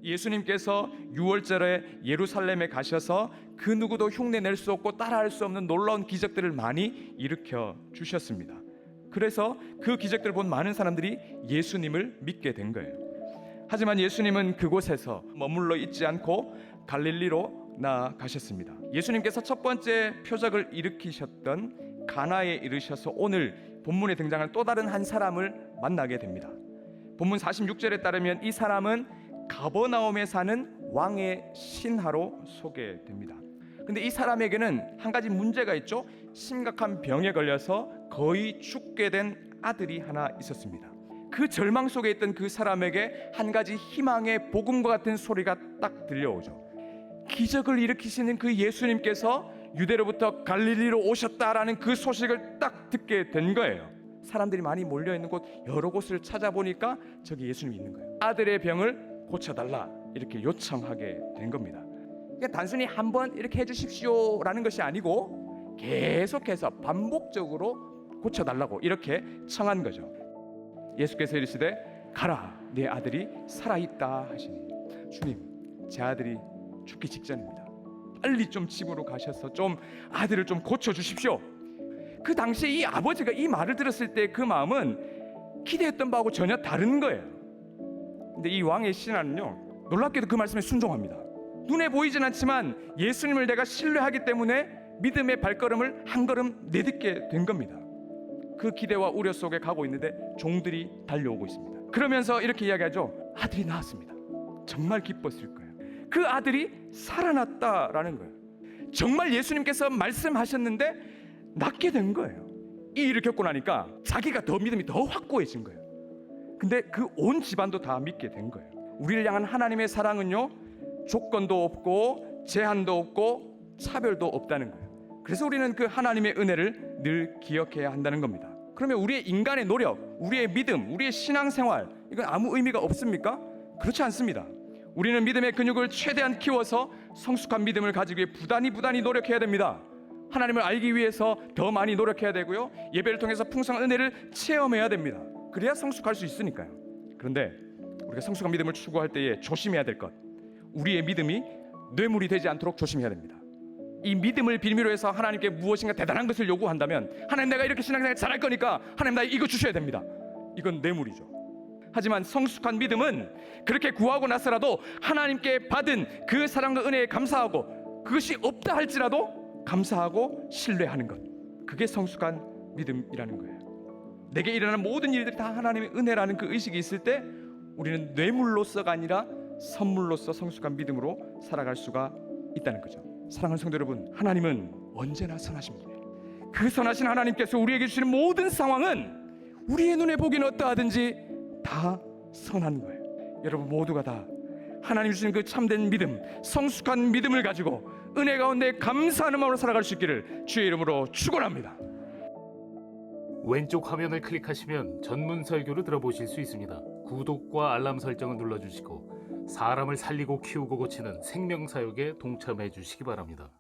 예수님께서 유월절에 예루살렘에 가셔서 그 누구도 흉내낼 수 없고 따라할 수 없는 놀라운 기적들을 많이 일으켜 주셨습니다. 그래서 그 기적들을 본 많은 사람들이 예수님을 믿게 된 거예요. 하지만 예수님은 그곳에서 머물러 있지 않고 갈릴리로 나아가셨습니다. 예수님께서 첫 번째 표적을 일으키셨던 가나에 이르셔서 오늘 본문에 등장할 또 다른 한 사람을 만나게 됩니다. 본문 46절에 따르면 이 사람은 가버나움에 사는 왕의 신하로 소개됩니다. 근데 이 사람에게는 한 가지 문제가 있죠. 심각한 병에 걸려서 거의 죽게 된 아들이 하나 있었습니다. 그 절망 속에 있던 그 사람에게 한 가지 희망의 복음과 같은 소리가 딱 들려오죠. 기적을 일으키시는 그 예수님께서 유대로부터 갈릴리로 오셨다라는 그 소식을 딱 듣게 된 거예요. 사람들이 많이 몰려있는 곳 여러 곳을 찾아보니까 저기 예수님이 있는 거예요. 아들의 병을 고쳐달라 이렇게 요청하게 된 겁니다. 그러니까 단순히 한번 이렇게 해주십시오라는 것이 아니고 계속해서 반복적으로 고쳐달라고 이렇게 청한 거죠. 예수께서 이르시되 가라 내 아들이 살아있다 하시니, 주님 제 아들이 죽기 직전입니다. 빨리 좀 집으로 가셔서 좀 아들을 좀 고쳐주십시오. 그 당시에 이 아버지가 이 말을 들었을 때 그 마음은 기대했던 바하고 전혀 다른 거예요. 근데 이 왕의 신하는요, 놀랍게도 그 말씀에 순종합니다. 눈에 보이진 않지만 예수님을 내가 신뢰하기 때문에 믿음의 발걸음을 한 걸음 내딛게 된 겁니다. 그 기대와 우려 속에 가고 있는데 종들이 달려오고 있습니다. 그러면서 이렇게 이야기하죠. 아들이 나았습니다. 정말 기뻤을 거예요. 그 아들이 살아났다라는 거예요. 정말 예수님께서 말씀하셨는데 낫게 된 거예요. 이 일을 겪고 나니까 자기가 더 믿음이 더 확고해진 거예요. 근데 그 온 집안도 다 믿게 된 거예요. 우리를 향한 하나님의 사랑은요, 조건도 없고 제한도 없고 차별도 없다는 거예요. 그래서 우리는 그 하나님의 은혜를 늘 기억해야 한다는 겁니다. 그러면 우리의 인간의 노력, 우리의 믿음, 우리의 신앙생활, 이건 아무 의미가 없습니까? 그렇지 않습니다. 우리는 믿음의 근육을 최대한 키워서 성숙한 믿음을 가지기 위해 부단히 노력해야 됩니다. 하나님을 알기 위해서 더 많이 노력해야 되고요, 예배를 통해서 풍성한 은혜를 체험해야 됩니다. 그래야 성숙할 수 있으니까요. 그런데 우리가 성숙한 믿음을 추구할 때에 조심해야 될 것, 우리의 믿음이 뇌물이 되지 않도록 조심해야 됩니다. 이 믿음을 빌미로 해서 하나님께 무엇인가 대단한 것을 요구한다면, 하나님 내가 이렇게 신앙생활 잘할 거니까 하나님 나 이거 주셔야 됩니다. 이건 뇌물이죠. 하지만 성숙한 믿음은 그렇게 구하고 나서라도 하나님께 받은 그 사랑과 은혜에 감사하고, 그것이 없다 할지라도 감사하고 신뢰하는 것, 그게 성숙한 믿음이라는 거예요. 내게 일어나는 모든 일들이 다 하나님의 은혜라는 그 의식이 있을 때 우리는 뇌물로서가 아니라 선물로서 성숙한 믿음으로 살아갈 수가 있다는 거죠. 사랑하는 성도 여러분, 하나님은 언제나 선하신 분이에요. 그 선하신 하나님께서 우리에게 주시는 모든 상황은 우리의 눈에 보기는 어떠하든지 다 선한 거예요. 여러분 모두가 다 하나님 주신 그 참된 믿음, 성숙한 믿음을 가지고 은혜 가운데 감사하는 마음으로 살아갈 수 있기를 주의 이름으로 축원합니다. 왼쪽 화면을 클릭하시면 전문 설교를 들어보실 수 있습니다. 구독과 알람 설정을 눌러주시고 사람을 살리고 키우고 고치는 생명사역에 동참해 주시기 바랍니다.